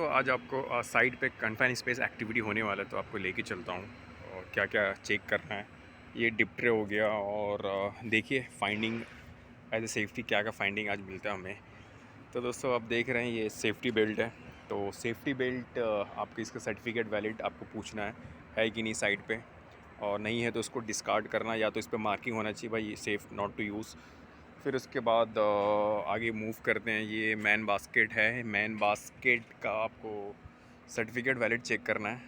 आज आपको साइट पे कन्फाइन स्पेस एक्टिविटी होने वाला है, तो आपको लेके चलता हूँ और क्या क्या चेक करना है। ये डिप ट्रे हो गया और देखिए फाइंडिंग एज ए सेफ्टी क्या क्या फाइंडिंग आज मिलता है हमें। तो दोस्तों आप देख रहे हैं ये सेफ्टी बेल्ट है। तो सेफ्टी बेल्ट आपके इसका सर्टिफिकेट वैलिड आपको पूछना है कि नहीं साइट पे, और नहीं है तो उसको डिस्कार्ड करना, या तो इस पर मार्किंग होना चाहिए भाई सेफ़ नॉट टू यूज़। फिर उसके बाद आगे मूव करते हैं। ये मैन बास्केट है, मैन बास्केट का आपको सर्टिफिकेट वैलिड चेक करना है।